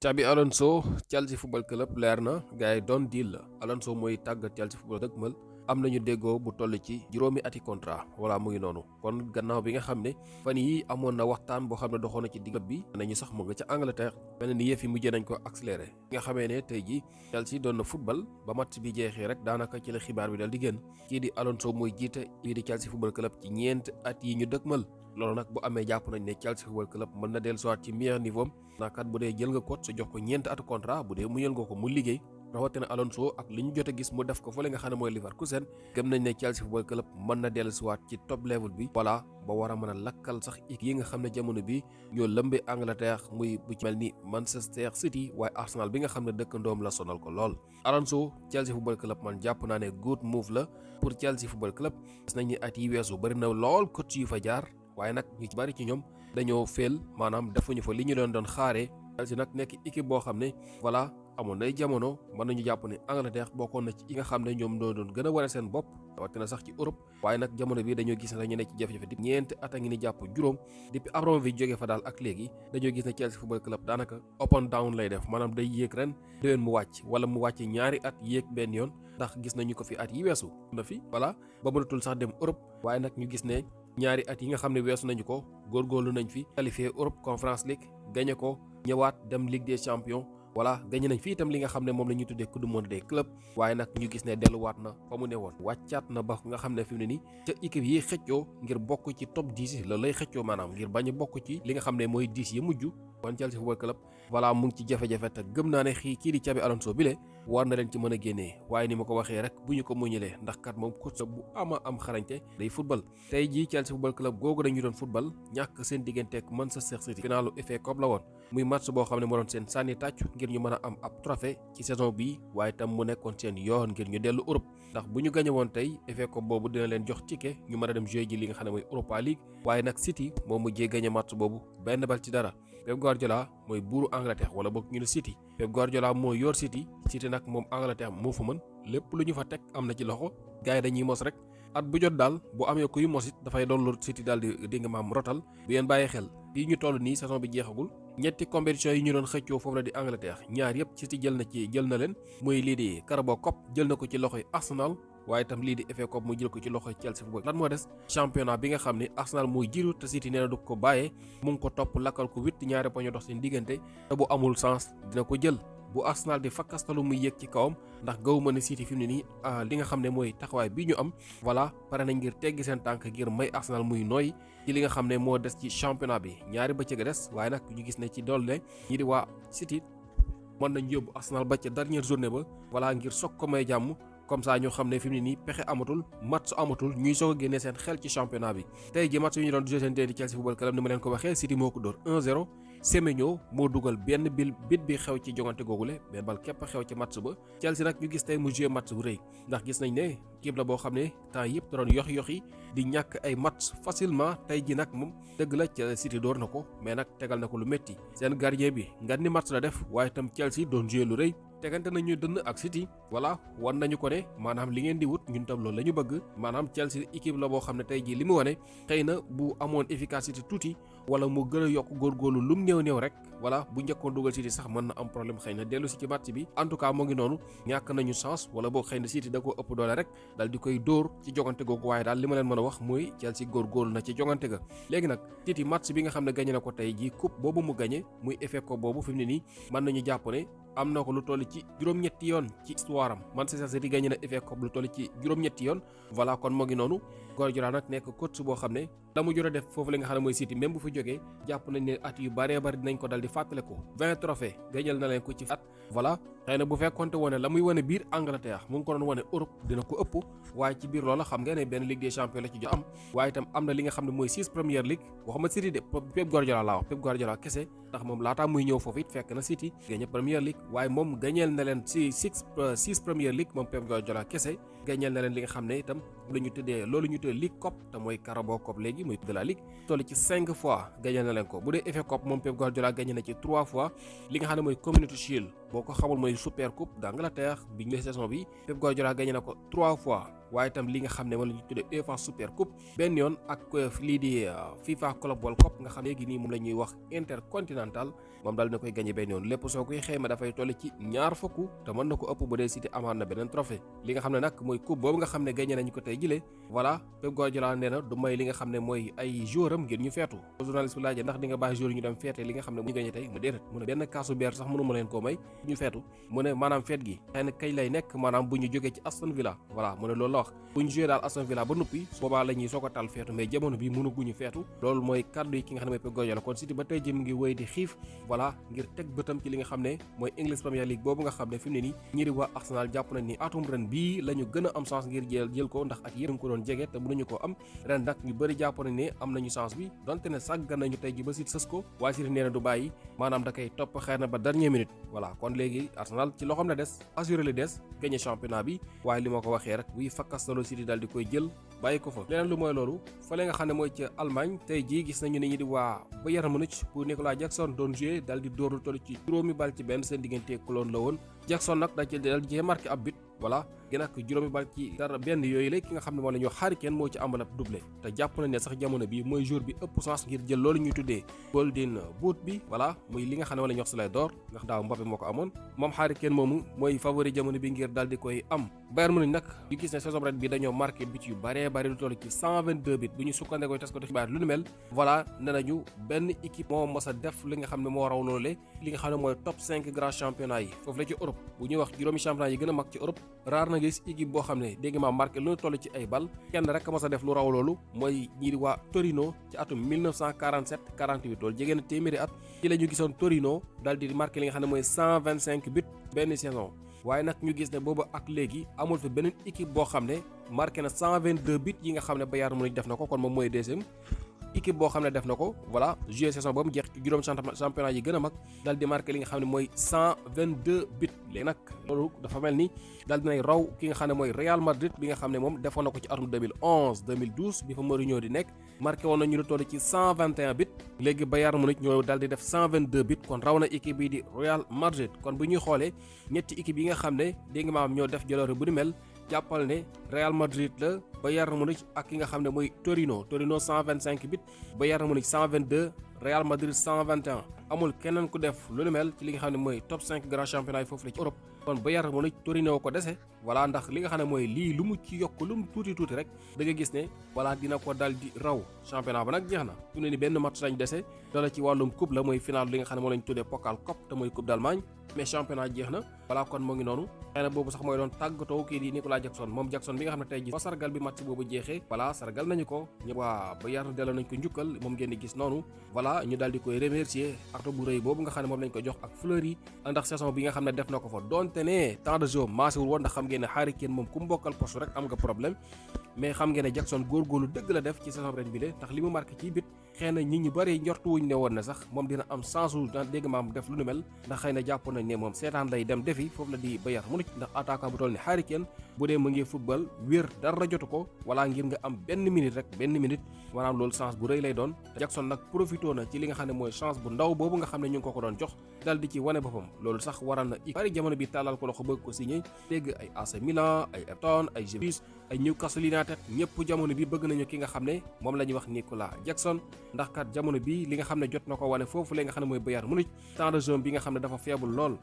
Xabi Alonso Chelsea football club leer na gars yi doon deal la Alonso mooy tàggat Chelsea football dëgmal am nañu déggoo bu toll ci juróomi ati contrat voilà mu ngi noonu kon gannaaw bi nga xam ne fan yi amoon na waxtaan boo xam ne doxoon na ci digg bi nañu sax mu nga ca Angalteer mel ni yëf yi mujjee nañ ko accéléré nga xamee ne tey ji Chelsea doon na football ba match bi jeexee rek daanaka ci la xibaar bi dal di génn kii di Alonso mooy jiite lii di Chelsea football club ci ñeent at yi ñu dëgmal loolu nag bu amee jàpp nañ ne Chelsea football club mën na dellusiwaat ci meilleur niveau nakat bu dee jël nga coach sa jox ko ñeent atu contrat bu dee muñal nga ko mu liggéey rawatina Alonso ak li ñu jot a gis mu def ko fële nga xam ne mooy Leverkusen gëm nañ ne Chelsea football club mën na dellusiwaat ci top level bi voilà ba war a mën a lakkal sax yi nga xam ne jamono bi ñoo lëmbe Angleterre muy bu ci mel ni Manchester City waaye Arsenal bi nga xam ne dëkkandoom la sonal ko lool Alonso Chelsea football club man jàpp naa ne good move la pour Chelsea football club gis nañ ni at yi weesu bëri na lool coach yu fa jaar waaye nag ñu ci bari ci ñoom dañoo féel maanaam defuñu fa li ñu doon xaaree Chelsea nag nekk équipe boo xam ne voilà amoon nay jamono mën nañu jàpp ne Angleterre bokkoon na ci yi nga xam ne ñoom ñoo doon gën a wane seen bopp rawatina sax ci Europe waaye nag jamono bi dañoo gis ne dañu nekk ci jafe-jafe di ñeenti at a ngi ni jàpp juróom depuis Abramovich jógee fa daal ak léegi dañoo gis ne Chelsea football club daanaka up and down lay def maanaam day yéeg ren déwén mu wàcc wala mu wàcc ñaari at yéeg benn yoon ndax gis nañu ko fi at yi weesu na fi voilà ba mënatul sax dem Europe waaye nag ñu gis ne ñaari at yi nga xam ne weesu nañu ko góorgóorlu nañ fi qualifié Europe Conference League gagné ko ñëwaat dem Ligue des Champions voilà gagné nañ fi itam li nga xam ne moom la ñuy tuddee coupe du monde des clubs waaye nag ñu gis ne delluwaat na fa mu ne woon wàccaat na ba nga xam ne fi mu ne nii ca équipe yi xëccoo ngir bokk ci top 10 loolu lay xëccoo maanaam ngir bañ a bokk ci li nga xam ne mooy 10 yi mujj kon Chelsea football club voilà mu ngi ci jafe-jafe te gëm naa ne kii di Xabi Alonso bile war na leen ci mën a génnee waaye ni ma ko waxee rek bu ñu ko muñalee ndax kat moom coach bu ama am xarañte day football tey jii Chelsea football club googu dañu doon football ñàkk seen digganteeg Manchester City finalu FA Cup la woon muy match boo xam ne moo doon seen sànni tàccu ngir ñu mën a am ab trophée ci saison bii waaye tam mu nekkoon seen yoon ngir ñu dellu Europe ndax bu ñu gañe woon tey FA Cup boobu dina leen jox ticket ñu mën a dem jouer ji li nga xam ne mooy Europa League waaye nag City moo mujjee gañe match boobu benn bal ci dara Pep Guardiola mooy buuru Angleterre wala boog ñu ne City Pep Guardiola moo yor City nag moom Angleterre moo fa mën lépp lu ñu fa teg am na ci loxo gars yi dañuy mos rek at bu jot daal bu amee kuy mos it dafay doon lu City daal di nga maam rotal bu yeen bàyyi xel fii ñu toll nii saison bi jeexagul ñetti compétition yi ñu doon xëccoo foofu la di Angleterre ñaar yëpp City jël na leen muy lii di Carabao Cup jël na ko ci loxoy Arsenal waaye itam lii di FA Cup mu jël ko ci loxoy Chelsea football lan moo des championnat bi nga xam ne Arsenal mooy jiitu te City nee na du ko bàyyee mu ngi ko topp lakkal ko 8 ñaari poñ dox seen diggante te bu amul sens dina ko jël bu Arsenal di fakkastalu muy yéeg ci kawam ndax gawuma ne City fi mu ne nii li nga xam ne mooy taxawaay bi ñu am voilà pare nañ ngir teggi seen tànk ngir may Arsenal muy nooy ci li nga xam ne moo des ci championnat bi ñaari bëccëg a des waaye nag ñu gis ne ci doole ñi di waa City mën nañ yóbbu Arsenal ba ca dernière journée ba voilà ngir soog ko may jàmm comme ça ñoo xam ne fi mu ne nii pexe amatul match amatul ñuy soog a génnee seen xel ci championnat bi tey ji match yi ñu doon joué seen di Chelsea football club ni ma leen ko waxee City moo ko dóor 1-0 Semenyo moo dugal benn bit bi xew ci jongante googule benn bal képp xew ci match ba Chelsea nag ñu gis tey mu joué match bu rëy ndax gis nañ ne équipe la boo xam ne temps yëpp da doon yoxi di ñàkk ay match facilement tey ji nag moom dëgg la City door na ko mais nag tegal na ko lu métti seen gardien bi nga ni match la def waaye itam Chelsea doon joué lu rëy tegante nañu dënn ak City voilà wan nañu ko ne maanaam li ngeen di wut ñun tam loolu la ñu bëgg maanaam Chelsea équipe la boo xam ne tey jii li mu wane xëy na bu amoon efficacité tuuti wala mu gën a yokk góorgóorlu lum néew rek voilà bu njëkkoon dugal City sax mën na am problème xëy na dellu si ci match bi en tout cas moo ngi noonu ñàkk nañu chance wala boo xëy na City da koo ëpp doole rek dal di koy dóor ci jogante googu waaye daal li ma leen mën a wax mooy Chelsea góorgóorlu na ci jogante ga léegi nag City match bi nga xam ne gagné na ko tey jii coupe boobu mu gagné muy FA Cup boobu fi mu ne nii mën nañu jàpp ne am na ko lu toll ci juróom-ñetti yoon ci histoire am Manchester City gagné na FA Cup lu toll ci juróom-ñetti yoon voilà kon moo ngi noonu Guardiola nag nekk coach boo xam ne la mu jot a def foofu la nga xam ne mooy City même bu fa jógee jàpp nañ ne at yu bëree bëri dinañ ko dal di fàttale ko 20 trophées gañal na leen ko ci at voilà xëy na bu fekkonte wane la muy wane biir Angleterre mu ngi ko doon wane Europe dina ko ëpp waaye ci biir loola xam nga ne benn Ligue des Champions la ci jot am waaye itam am na li nga xam ne mooy 6 Premier League waxuma City de Pep Guardiola laa wax Pep Guardiola kese ndax moom laataa muy ñëw foofu it fekk na City gagné Premier League waaye moom gañeel na leen ci 6 Premier League moom Pep Guardiola kese gañeel na leen li nga xam ne itam la ñu tuddee loolu ñu tuddee League Cup te mooy Carabao Cup léegi muy de la Ligue toll ci 5 fois gañeel na leen ko bu dee FA Cup moom Pep Guardiola gagné na ci 3 fois li nga xam ne mooy Community Shield boo ko xamul mooy Super Coupe d'Angleterre bi ñu saison bi Pep Guardiola gagné na ko 3 fois waaye itam li nga xam ne moom la ñuy tuddee UEFA Super Coupe benn yoon ak lii di FIFA Club World Cup nga xam ne léegi nii moom la ñuy wax intercontinental moom daal dina koy gagné benn yoon lépp soo koy xayma dafay toll ci ñaar fukk te mën na ko ëpp bu dee City amaan na beneen trophée li nga xam ne nag mooy coupe boobu nga xam ne gagné nañu ko tey jëlee voilà Pep Guardiola nee na du may li nga xam ne mooy ay joueur am ngir ñu feetu journaliste bi laajee ndax di nga bàyyi joueur ñu dem feete li nga xam ne ñu gagné tey mu déedéet mu ne benn kaasu beer sax mënu ma leen koo may ñu feetu mu ne maanaam feet gi xëy na kañ lay nekk maanaam bu ñu jógee ci Aston Villa voilà mu ne loolu la wax bu ñu joué daal Aston Villa ba noppi boobaa la ñuy soog a tal feetu mais jamono bi mënaguñu feetu loolu mooy kàddu yi ki nga xam ne mooy Pep Guardiola kon City ba tey ji mu ngi wéy di xiif voilà ngir teg bëtam ci li nga xam ne mooy English Premier League boobu nga xam ne fi mu ne nii ñi di waa Arsenal jàpp nañ ni atum ren bii la ñu gën a am chance ngir jël ko ndax ak yéen ko doon jege te mënuñu ko am ren nag ñu bëri jàpp nañ ne am nañu chance bi donte ne sàggan nañu tey ji ba City sës ko waaye City nee na du bàyyi maanaam da koy topp xëy na ba dernière minute voilà kon léegi Arsenal ci loxoom la des assuré li des gagné championnat bi waaye li ma ko waxee rek buy fakkastaloo City daal di koy jël bàyyi ko fa leneen lu mooy loolu fële nga xam ne mooy ca Allemagne tey jii gis nañu ne ñi di waa Bayern Munich bu Nicolas Jackson doon joué dal di dóor lu toll ci juróomi bal ci benn seen diggante Cologne la woon Jackson nag dal di marqué ab but voilà gën ak juróomi bal ci dara benn yooyu la ki nga xam ne moo la ñu wax Harry Kane moo ci amal ab doublé te jàpp nañ ne sax jamono bi mooy jour bi ëpp chance ngir jël loolu ñuy tuddee Golden Boot bi voilà muy li nga xam ne moo la ñu wax Ballon d'Or ndax daaw Mbappé moo ko amoon moom Harry Kane moomu mooy favori jamono bi ngir daal di koy am Bayern Munich nag ñu gis ne saison ren bi dañoo marqué but yu baree bari lu toll ci 122 but bu ñu sukkandekoo tas ko xibaar lu nu mel voilà ne nañu benn équipe moo mos a def li nga xam ne moo raw loole li nga xam ne mooy top 5 grands championnats yi foofu la ci Europe bu ñuy wax juróomi championnat yi gën a mag ci Europe raar na gis équipe boo xam ne dégg maa marqué lu ñu toll ci ay bal kenn rek mos a def lu raw loolu mooy ñii di waa Torino ci atum 1947 48 loolu jege na téeméeri at ci la ñu gisoon Torino daal di marqué li nga xam ne mooy 125 but benn saison waaye nag ñu gis ne boobu ak léegi amul fi beneen équipe boo xam ne marqué na 122 buts yi nga xam ne Bayern Munich def na ko kon moom mooy deuxième équipe boo xam ne def na ko voilà joué saison ba mu jeex ci juróom championnat yi gën a mag daal di marqué li nga xam ne mooy 122 buts léegi nag loolu dafa mel ni daal dinay raw ki nga xam ne mooy Real Madrid bi nga xam ne moom defoon na ko ci atum 2011 2012 bi fa Mourinho di nekk marqué woon nañu lu toll ci 121 buts léegi Bayern Munich ñoo daal di def 122 buts kon raw na équipe bi di Real Madrid kon bu ñuy xoolee ñetti équipe yi nga xam ne dégg nga maam ñoo def jaloore bu ni mel jàppal ne Real Madrid la Bayern Munich ak ki nga xam ne mooy Torino 125 buts Bayern Munich 122 Real Madrid 121 amul keneen ku def lu ni mel ci li nga xam ne mooy top 5 grand championnat yi foofu la ci Europe kon Bayern Munich Torino ko dese voilà ndax li nga xam ne mooy lii lu mu ci yokk lu mu tuuti rek da nga gis ne voilà dina ko dal di raw championnat ba nag jeex na fu ne ni benn match lañ dese dala ci wàllum coupe la mooy final li nga xam ne moo lañ tuddee Pokal Cup te mooy coupe d'Allemagne mais championnat jeex na voilà kon moo ngi noonu xëy na boobu sax mooy doon tàggatoo kii di Nicolas Jackson moom Jackson bi nga xam ne tey ji ba sargal bi match boobu jeexee voilà sargal nañu ko ñëpp waa Bayern delloo nañ ko njukkal moom ngeen di gis noonu voilà ñu daal di koy remercier acte bu rëy boobu nga xam ne moom lañ ko jox ak fleur yi ndax saison bi nga xam ne def na ko fa donte ne temps de jeu maasewul woon ndax xam ngeen ne Harry Kane moom ku mu bokkal poste rek am nga problème mais xam ngeen ne Jackson góorgóorlu dëgg la def ci saison ren bi de ndax li mu marqué ci bit xëy na nit ñu bëri njortuwuñ ne woon na sax moom dina am chance wu dégg maam def lu nu mel ndax xëy na jàpp nañ ne moom seetaan lay dem defi foofu la di Bayern Munich ndax attaquant bu toll ni Harry Kane bu dee mu ngi football wér dara jotu ko wala ngir nga am benn minute maanaam loolu chance bu rëy lay doon Jackson nag profité na ci li nga xam ne mooy chance bu ndaw boobu nga xam ne ñu ngi ko doon jox dal di ci wane boppam loolu sax waral na bari jamono bi tàllal ko loxo bëgg ko signé dégg ay AC Milan ay Everton ay Juventus ay Newcastle United ñëpp jamono bi bëgg nañu ki nga xam ne moom la ñuy wax Nicolas Jackson ndax kat jamono bi li nga xam ne jot na ko wane foofu la nga xam ne mooy Bayern Munich temps de jeu bi nga xam ne dafa faible lool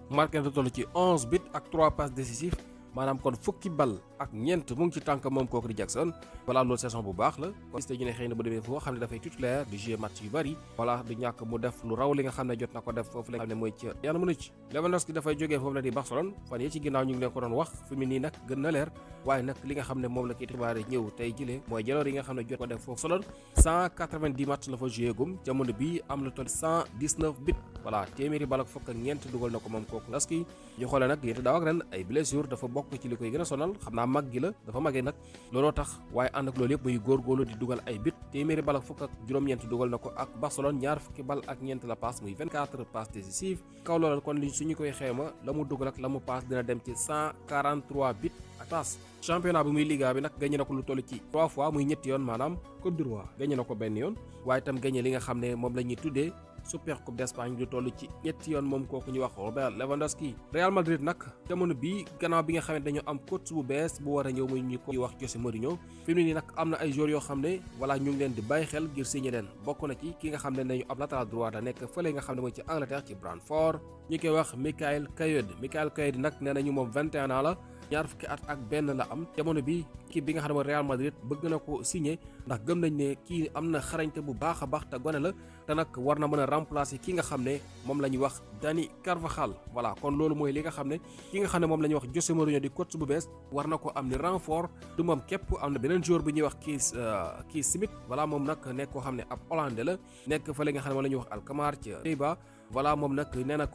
marqué na toll ci 11 buts ak 3 passes décisives maanaam kon fukki bal ak ñeent mu ngi ci tànk moom kooku di Jackson voilà loolu saison bu baax la kon gis ñu ne xëy na bu demee foo xam ne dafay titulaire di jouer match yu bari voilà du ñàkk mu def lu raw li nga xam ne jot na ko def foofu la nga xam ne mooy ci Bayern Munich Lewandowski dafay jógee foofu la di Barcelone fan yi ci ginnaaw ñu ngi leen ko doon wax fi mu nii nag gën na leer waaye nag li nga xam ne moom la kii xibaar ñëw tey jëlee mooy jaloor yi nga xam ne jot ko def foofu Barcelone 190 match la fa joué gum jamono bi am lu toll 119 buts voilà téeméeri bal ak fukk ak ñeent dugal na ko moom kooku Lewandowski ñu xoolee nag yéen daaw ak ren ay blessure dafa bokk ci li koy gën a sonal xam naa mag gi la dafa magee nag looloo tax waaye ànd ak loolu yëpp muy góorgóorlu di dugal ay but téeméeri bal ak fukk ak juróom-ñeent dugal na ko ak Barcelone ñaar fukki bal ak ñeent la passe muy 24 passes décisives kaw loolu kon li suñu koy xeema la mu dugal ak la mu passe dina dem ci 143 buts ak passe championnat bi muy Liga bi nag gagné na ko lu toll ci 3 fois muy ñetti yoon maanaam Coupe du Roi gagné na ko benn yoon waaye itam gagné li nga xam ne moom la ñuy tuddee super coupe d'Espagne du toll ci ñetti yoon moom kooku ñu wax Robert Lewandowski. Real Madrid nag jamono bii gannaaw bi nga xam ne dañoo am coach bu bees bu war a ñëw muy ñu ko wax José Mourinho fi mu ne nii nag am na ay joueurs yoo xam ne voilà ñu ngi leen di bàyyi xel ngir signé leen bokk na ci ki nga xam ne nañu ab latéral droit da nekk fële nga xam ne mooy ci Angleterre ci Brentford ñu koy wax Michael Kayode nag nee nañu moom 21 ans la ñaar fukki at ak benn la am jamono bi équipe bi nga xam ne mooy Real Madrid bëgg na ko signé ndax gëm nañ ne kii am na xarañte bu baax a baax te gone la te nag war na mën a remplacer ki nga xam ne moom la ñuy wax Dani Carvajal voilà kon loolu mooy li nga xam ne ki nga xam ne moom la ñuy wax José Mourinho di coach bu bees war na ko am ni renfort du moom képp am na beneen joueur bu ñuy wax kii Smith voilà moom nag nekk koo xam ne ab hollandais la nekk fa li nga xam ne moom la ñuy wax Alkmaar ci Pays-Bas voilà moom nag nekk na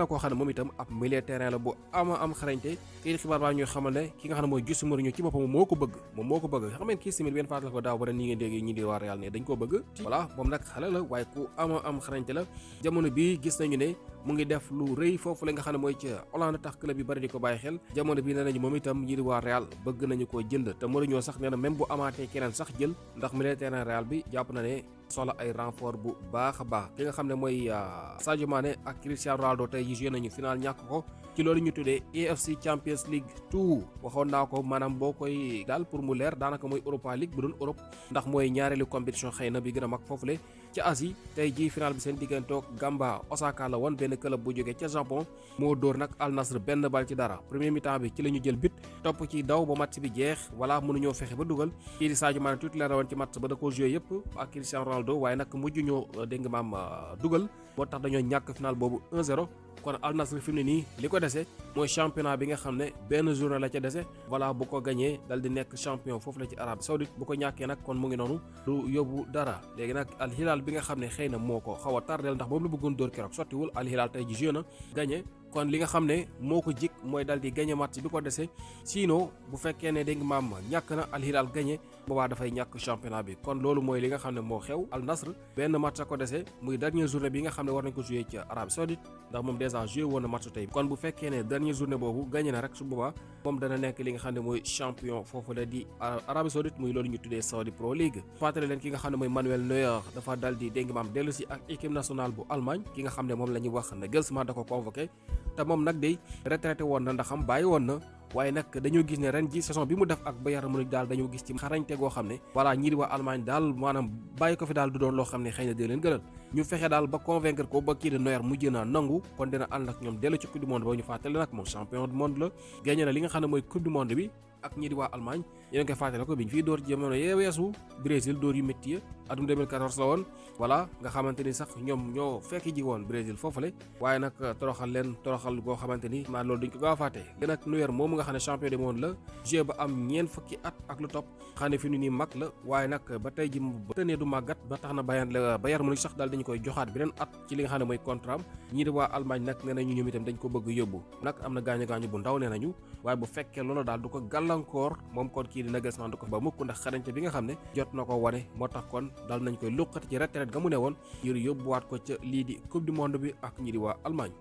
koo xam ne moom itam ab milieu terrain la bu am xarañte kii xibaar baa ñuy xamal ne ki nga xam ne mooy José Mourinho ci boppam moo ko bëgg xam ngeen kii Smith benn fàttali ko daaw ba ni ngeen dégg ñi di waa Real ne dañ koo bëgg voilà moom nag xale la waaye ku am xarañte la jamono bi gis nañu ne mu ngi def lu rëy foofu la nga xam ne mooy ca Hollande tax club yi bari di ko bàyyi xel jamono bi nee nañu moom itam ñi di waa Real bëgg nañu koo jënd te Mourinho sax nee na même bu amaatee keneen sax jël ndax milieu terrain Real bi jàpp na ne soxla ay renfort bu baax a baax ki nga xam ne mooy Sadio Mané ak Cristiano Ronaldo tey ji joué nañu final ñàkk ko ci loolu ñu tuddee AFC Champions League 2 waxoon naa ko maanaam boo koy daal pour mu leer daanaka mooy Europa League bu doon Europe ndax mooy ñaareelu compétition xëy na bi gën a mag foofule ci Asie tey ji final bi seen diggantoog Gamba Osaka la woon benn club bu jógee ca Japon moo dóor nag Al Nassr benn bal ci dara premier mi-temps bi ci la ñu jël but topp ci daw ba match bi jeex voilà mënuñoo fexe ba dugal kii di Sadio Mané tuuti la woon ci match ba da ko joué yëpp ak Cristiano Ronaldo waaye nag mujj ñoo dégg nga maam dugal moo tax dañoo ñàkk final boobu 1-0 kon Al Nassr fi mu ne nii li ko dese mooy championnat bi nga xam ne benn journée la ca dese voilà bu ko gañee dal di nekk champion foofu la ci Arabie Saoudite bu ko ñàkkee nag kon mu ngi noonu du yóbbu dara léegi nag Al Hilal bi nga xam ne xëy na moo ko xaw a tardeel ndax boobu la bëggoon dóor keroog sottiwul Al Hilal tey ji joué na gañee kon li nga xam ne moo ko jik mooy dal di gagné match bi ko dese sinon bu fekkee ne dégg nga maam ñàkk na Al Hilal gagné boobaa dafay ñàkk championnat bi kon loolu mooy li nga xam ne moo xew Al Nassr benn match a ko dese muy dernière journée bi nga xam ne war nañ ko joué ci Arabie Saoudite ndax moom déjà joué woon na match tey kon bu fekkee ne dernière journée boobu gagné na rek su boobaa moom dana nekk li nga xam ne mooy champion foofu la di Arabie Saoudite muy loolu ñu tuddee Saudi Pro League fàttali leen ki nga xam ne mooy Manuel Neuer dafa dal di dégg nga maam dellu si ak équipe nationale bu Allemagne ki nga xam ne moom la ñuy wax Nagelsmann da ko convoqué te moom nag day retraité woon na ndax am bàyyi woon na waaye nag dañoo gis ne ren ji saison bi mu def ak Bayern Munich daal dañoo gis ci xarañte goo xam ne voilà ñii di waa Allemagne daal maanaam bàyyi ko fi daal du doon loo xam ne xëy na dee leen gënal ñu fexe daal ba convaincre ko ba kii di Neuer mujj na nangu kon dina ànd ak ñoom dellu ci coupe du monde ba ñu fàttali nag moom champion du monde la gagné na li nga xam ne mooy coupe du monde bi ak ñii di waa Allemagne yéen koy fàttali ko biñ fii door jamono yee weesu Brésil door yu métti ya atum 2014 la woon voilà nga xamante ni sax ñoom ñoo fekk ji woon Brésil foofule waaye nag toroxal goo xamante ni maa loolu duñ ko gaaw a fàtte gën ak Neuer moom nga xam ne champion du monde la jeu ba am ñeent fukki at ak lu topp xam ne fi nu nii mag la waaye nag ba tey ji ba tënee du màggat ba tax na Bayern Munich sax daal dañu koy joxaat beneen at ci li nga xam ne mooy contrat am ñii di waa Allemagne nag nee nañu ñoom itam dañ ko bëgg yóbbu nag am na gaañu bu ndaw nee nañu waaye bu fekkee loolu daal du ko gàllankoor moom kon kii di Nagelsmann du ko ba mukk ndax xarañte bi nga xam ne jot na ko wane moo tax kon daal nañ koy luqati ci retraite ga mu ne woon ngir yóbbuwaat ko ca lii di coupe du monde bi ak ñi di waa Allemagne